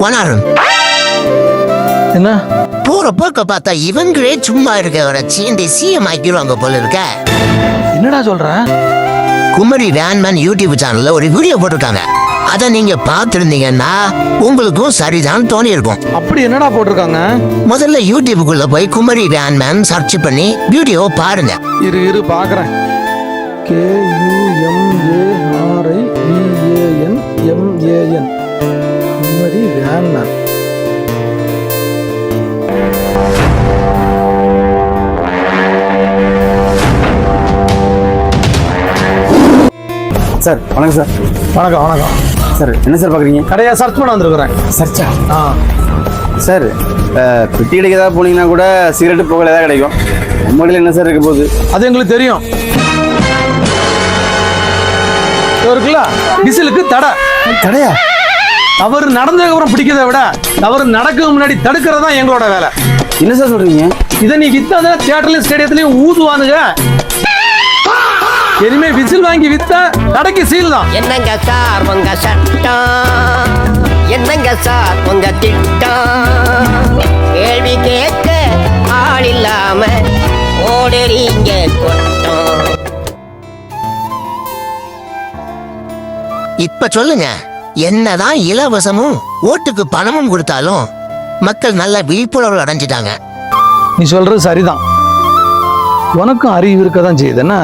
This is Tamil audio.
வனாரும் என்ன போற போக்க பார்த்தா இவங்களே சும்மா இருக்க வச்சு இந்த சிஎம் ஆக்கிடுவாங்க போல இருக்க. என்னடா சொல்ற? குமரி வேன்மேன் யூடியூப் சேனல்ல ஒரு வீடியோ போட்டிருக்காங்க. அத நீங்க பார்த்திருந்தீங்கன்னா உங்களுக்கும் சரிதான் தோணி இருக்கும். அப்படி என்னடா போட்டிருக்காங்க? முதல்ல யூடியூபுக்குள்ள போய் குமரி வேன்மேன் சர்ச் பண்ணி வீடியோ பாருங்க. இரு பாக்குறேன். KUMARIVANMAN குமரி வேன்மேன். சார் வணக்கம் சார். வணக்கம் சார் என்ன சார் பார்க்குறீங்க? கடையா சர்ச் பண்ண வந்துருக்குறேன். சர்ச்சா? சார் பெட்டி கடைக்கு ஏதாவது போனீங்கன்னா கூட சிகரெட்டு புகை ஏதாவது கிடைக்கும். உண்மையில் என்ன சார் இருக்க போகுது? அது எங்களுக்கு தெரியும். இருக்குல்ல டிசலுக்கு தடையா? தவறு நடந்ததுக்கு அப்புறம் பிடிக்கிறத விட தவறு நடக்க முன்னாடி தடுக்கிறது தான் எங்களோட வேலை. என்ன சார் சொல்றீங்க? இதை நீ வித்தாத தியேட்டர்லயும் ஸ்டேடியத்திலயும் ஊதுவானுங்க. இனிமே விசில் வாங்கி வித்தா கடைக்கு சீல் தான். என்னங்க சார் உங்க சட்டம், என்னங்க சார் உங்க திட்டம், கேள்வி கேட்க ஆள் இல்லாம ஓடுறீங்க கொட்டம். இப்ப சொல்லுங்க, என்னதான் இலவசமும் ஓட்டுக்கு பணமும் கொடுத்தாலும் மக்கள் நல்ல விழிப்புணர்வு அடைஞ்சிட்டாங்க. நீ சொல்றது சரிதான். உனக்கும் அறிவு இருக்கதான் செய்யுது என்ன?